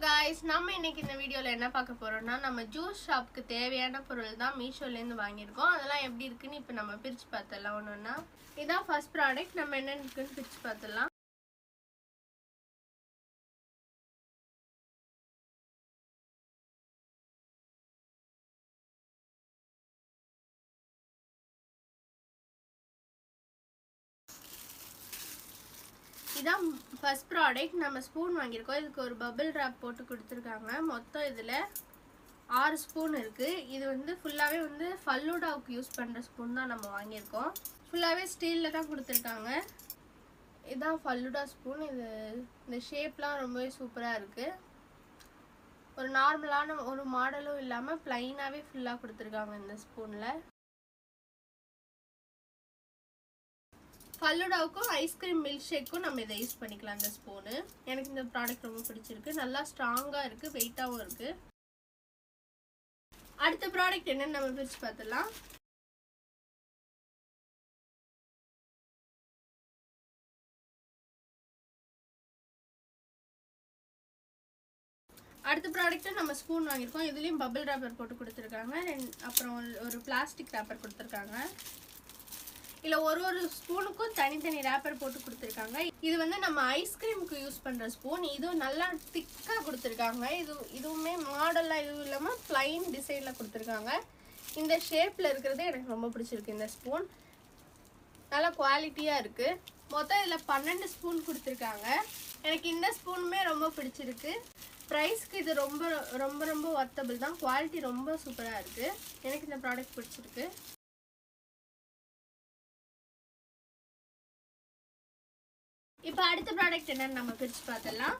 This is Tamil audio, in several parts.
guys, நம்ம இன்னைக்கு இந்த வீடியோல என்ன பார்க்க போறோம்னா நம்ம ஜூஸ் ஷாப்க்கு தேவையான பொருள் தான் மீஷோல இருந்து வாங்கியிருக்கோம். அதெல்லாம் எப்படி இருக்குன்னு இப்போ நம்ம பிரிச்சு பார்த்தலாம். ஒண்ணொண்ணா இதான் ஃபர்ஸ்ட் ப்ராடக்ட். நம்ம என்ன இருக்குன்னு பிரிச்சு பார்த்தலாம். இதான் ஃபர்ஸ்ட் ப்ராடக்ட். நம்ம ஸ்பூன் வாங்கியிருக்கோம். இதுக்கு ஒரு பபிள் ராப் போட்டு கொடுத்துருக்காங்க. மொத்தம் இதில் 6 ஸ்பூன் இருக்குது. இது வந்து ஃபுல்லாகவே வந்து ஃபல்லூடாவுக்கு யூஸ் பண்ணுற ஸ்பூன் தான் நம்ம வாங்கியிருக்கோம். ஃபுல்லாகவே ஸ்டீலில் தான் கொடுத்துருக்காங்க. இதுதான் ஃபல்லூடா ஸ்பூன். இது இந்த ஷேப்லாம் ரொம்பவே சூப்பராக இருக்குது. ஒரு நார்மலான ஒரு மாடலும் இல்லாமல் ப்ளைனாகவே ஃபுல்லாக கொடுத்துருக்காங்க இந்த ஸ்பூனில். ஃபல்லூடாவுக்கும் ஐஸ்கிரீம் மில்க் ஷேக்கும் நம்ம இதை யூஸ் பண்ணிக்கலாம். இந்த ஸ்பூனு எனக்கு இந்த ப்ராடக்ட் ரொம்ப பிடிச்சிருக்கு. நல்லா ஸ்ட்ராங்காக இருக்குது, வெயிட்டாகவும் இருக்குது. அடுத்த ப்ராடக்ட் என்னன்னு நம்ம பிரித்து பார்த்துடலாம். அடுத்த ப்ராடக்ட்டு நம்ம ஸ்பூன் வாங்கியிருக்கோம். இதுலேயும் பபிள் ராப்பர் போட்டு கொடுத்துருக்காங்க. அப்புறம் ஒரு பிளாஸ்டிக் ராப்பர் கொடுத்துருக்காங்க. இல்லை ஒரு ஸ்பூனுக்கும் தனித்தனி ரேப்பர் போட்டு கொடுத்துருக்காங்க. இது வந்து நம்ம ஐஸ்கிரீமுக்கு யூஸ் பண்ணுற ஸ்பூன். இதுவும் நல்லா திக்காக கொடுத்துருக்காங்க. இதுவுமே மாடல்லாம் எதுவும் இல்லாமல் ப்ளைன் டிசைனில் கொடுத்துருக்காங்க. இந்த ஷேப்பில் இருக்கிறது எனக்கு ரொம்ப பிடிச்சிருக்கு. இந்த ஸ்பூன் நல்லா குவாலிட்டியாக இருக்குது. மொத்தம் இதில் 12 ஸ்பூன் கொடுத்துருக்காங்க. எனக்கு இந்த ஸ்பூனுமே ரொம்ப பிடிச்சிருக்கு. ப்ரைஸ்க்கு இது ரொம்ப ரொம்ப ரொம்ப ஒர்த்தபிள் தான். குவாலிட்டி ரொம்ப சூப்பராக இருக்குது. எனக்கு இந்த ப்ராடக்ட் பிடிச்சிருக்கு. இப்போ அடுத்த ப்ராடக்ட் என்னன்னு நம்ம பிரிச்சு பார்த்தலாம்.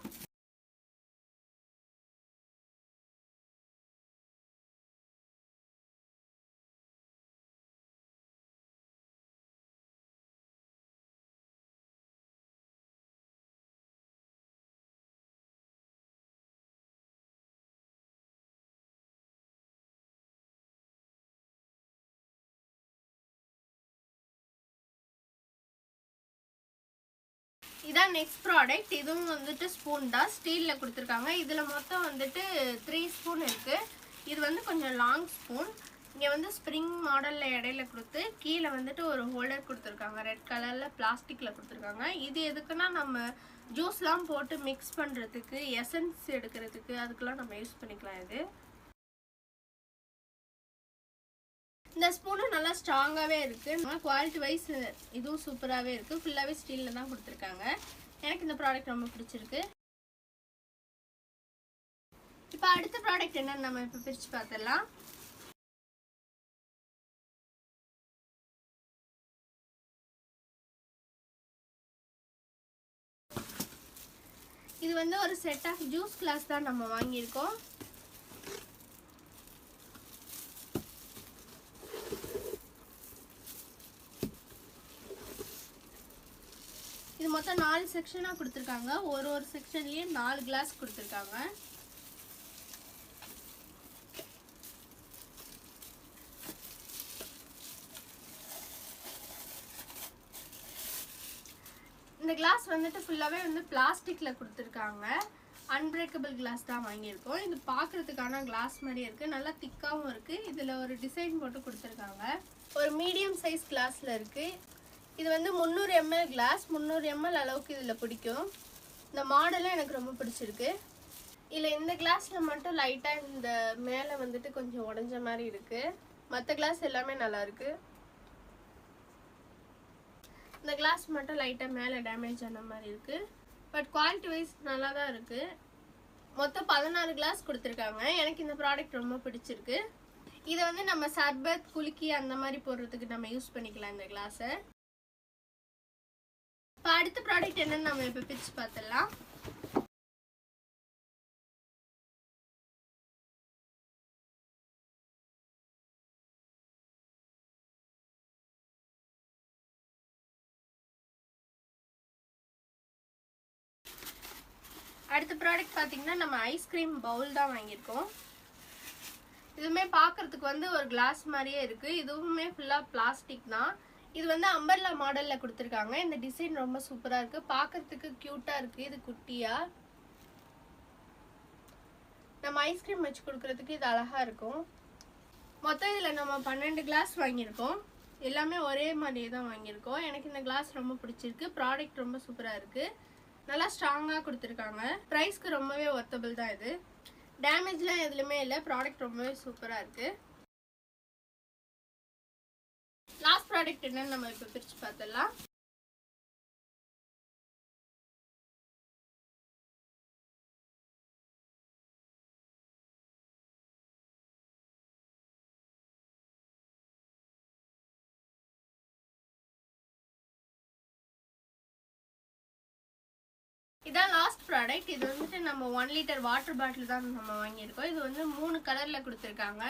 இதான் நெக்ஸ்ட் ப்ராடக்ட். இதுவும் வந்துட்டு ஸ்பூன் தான், ஸ்டீலில் கொடுத்துருக்காங்க. இதில் மொத்தம் வந்துட்டு 3 ஸ்பூன் இருக்குது. இது வந்து கொஞ்சம் லாங் ஸ்பூன். இங்கே வந்து ஸ்ப்ரிங் மாடலில் இடையில கொடுத்து கீழே வந்துட்டு ஒரு ஹோல்டர் கொடுத்துருக்காங்க. ரெட் கலரில் பிளாஸ்டிக்கில் கொடுத்துருக்காங்க. இது எதுக்குன்னா நம்ம ஜூஸ்லாம் போட்டு மிக்ஸ் பண்ணுறதுக்கு, எசன்ஸ் எடுக்கிறதுக்கு, அதுக்கெலாம் நம்ம யூஸ் பண்ணிக்கலாம். இது இந்த ஸ்பூனும் நல்லா ஸ்ட்ராங்காகவே இருக்குது. குவாலிட்டி வைஸ் இதுவும் சூப்பராகவே இருக்குது. ஃபுல்லாகவே ஸ்டீலில் தான் கொடுத்துருக்காங்க. எனக்கு இந்த ப்ராடக்ட் ரொம்ப பிடிச்சிருக்கு. இப்போ அடுத்த ப்ராடக்ட் என்னன்னு நம்ம இப்போ பிரித்து பார்த்துடலாம். இது வந்து ஒரு செட் ஆஃப் ஜூஸ் கிளாஸ் தான் நம்ம வாங்கியிருக்கோம். இது மொத்தம் 4 செக்ஷனாக கொடுத்துருக்காங்க. ஒரு செக்ஷன்லேயும் 4 கிளாஸ் கொடுத்துருக்காங்க. இந்த கிளாஸ் வந்துட்டு ஃபுல்லாகவே வந்து பிளாஸ்டிக்கில் கொடுத்துருக்காங்க. அன்பிரேக்கபிள் கிளாஸ் தான் வாங்கியிருக்கோம். இது பார்க்குறதுக்கான கிளாஸ் மாதிரியே இருக்குது. நல்லா திக்காகவும் இருக்குது. இதில் ஒரு டிசைன் போட்டு கொடுத்துருக்காங்க. ஒரு மீடியம் சைஸ் கிளாஸில் இருக்குது. இது வந்து 300 ml கிளாஸ். 300 ml அளவுக்கு இதில் பிடிக்கும். இந்த மாடலும் எனக்கு ரொம்ப பிடிச்சிருக்கு. இல்லை இந்த கிளாஸில் மட்டும் லைட்டாக இந்த மேலே வந்துட்டு கொஞ்சம் உடஞ்ச மாதிரி இருக்குது. மற்ற கிளாஸ் எல்லாமே நல்லா இருக்குது. இந்த கிளாஸ் மட்டும் லைட்டாக மேலே டேமேஜ் ஆன மாதிரி இருக்குது. பட் குவாலிட்டி வைஸ் நல்லா தான் இருக்குது. மொத்தம் 16 கிளாஸ் கொடுத்துருக்காங்க. எனக்கு இந்த ப்ராடக்ட் ரொம்ப பிடிச்சிருக்கு. இதை வந்து நம்ம சர்பத், குலுக்கி அந்த மாதிரி போடுறதுக்கு நம்ம யூஸ் பண்ணிக்கலாம் இந்த கிளாஸை. இப்போ அடுத்த ப்ராடக்ட் என்னன்னு நம்ம இப்போ பிரித்து பார்த்துடலாம். அடுத்த ப்ராடக்ட் பார்த்தீங்கன்னா நம்ம ஐஸ்கிரீம் பவுல் தான் வாங்கியிருக்கோம். இதுவுமே பார்க்குறதுக்கு வந்து ஒரு கிளாஸ் மாதிரியே இருக்குது. இதுவுமே ஃபுல்லாக பிளாஸ்டிக் தான். இது வந்து அம்பர்லா மாடலில் கொடுத்துருக்காங்க. இந்த டிசைன் ரொம்ப சூப்பராக இருக்குது. பார்க்குறதுக்கு க்யூட்டாக இருக்குது. இது குட்டியாக நம்ம ஐஸ்கிரீம் வச்சு கொடுக்கறதுக்கு இது அழகாக இருக்கும். மொத்தம் இதில் நம்ம 12 கிளாஸ் வாங்கியிருக்கோம். எல்லாமே ஒரே மாதிரியே தான் வாங்கியிருக்கோம். எனக்கு இந்த கிளாஸ் ரொம்ப பிடிச்சிருக்கு. ப்ராடக்ட் ரொம்ப சூப்பராக இருக்குது. நல்லா ஸ்ட்ராங்காக கொடுத்துருக்காங்க. ப்ரைஸ்க்கு ரொம்பவே ஒர்த்தபிள் தான் இது. டேமேஜ்லாம் எதுலையுமே இல்லை. ப்ராடக்ட் ரொம்பவே சூப்பராக இருக்குது. லாஸ்ட் ப்ராடக்ட் என்னன்னு நம்ம இப்போ பிரித்து பார்த்துடலாம். இதான் லாஸ்ட் ப்ராடக்ட். இது வந்துட்டு நம்ம 1 லிட்டர் வாட்டர் பாட்டில் தான் நம்ம வாங்கியிருக்கோம். இது வந்து 3 கலரில் கொடுத்துருக்காங்க.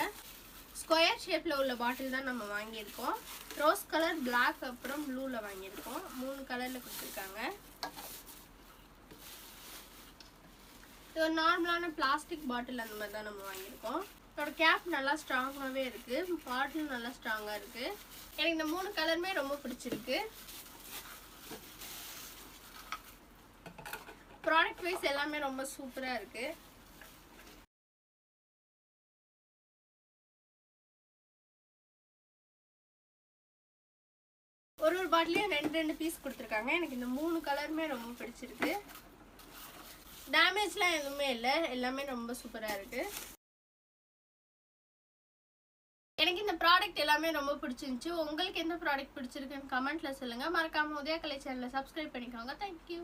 ஸ்கொயர் ஷேப்பில் உள்ள பாட்டில் தான் நம்ம வாங்கியிருக்கோம். ரோஸ் கலர், பிளாக், அப்புறம் ப்ளூவில் வாங்கியிருக்கோம். 3 கலரில் கொடுத்துருக்காங்க. இது ஒரு நார்மலான பிளாஸ்டிக் பாட்டில் அந்த மாதிரி தான் நம்ம வாங்கியிருக்கோம். இதோட கேப் நல்லா ஸ்ட்ராங்காகவே இருக்குது. பாட்டில் நல்லா ஸ்ட்ராங்காக இருக்குது. எனக்கு இந்த 3 கலருமே ரொம்ப பிடிச்சிருக்கு. ப்ராடக்ட் வைஸ் எல்லாமே ரொம்ப சூப்பராக இருக்குது. ஒரு பாட்டிலையும் 2 பீஸ் கொடுத்துருக்காங்க. எனக்கு இந்த 3 கலருமே ரொம்ப பிடிச்சிருக்கு. டேமேஜ்லாம் எதுவுமே இல்லை. எல்லாமே ரொம்ப சூப்பராக இருக்குது. எனக்கு இந்த ப்ராடக்ட் எல்லாமே ரொம்ப பிடிச்சிருந்துச்சு. உங்களுக்கு எந்த ப்ராடக்ட் பிடிச்சிருக்குன்னு கமெண்ட்டில் சொல்லுங்கள். மறக்காமல் உதயா கலை சேனலை சப்ஸ்கிரைப் பண்ணிக்கோங்க. தேங்க்யூ.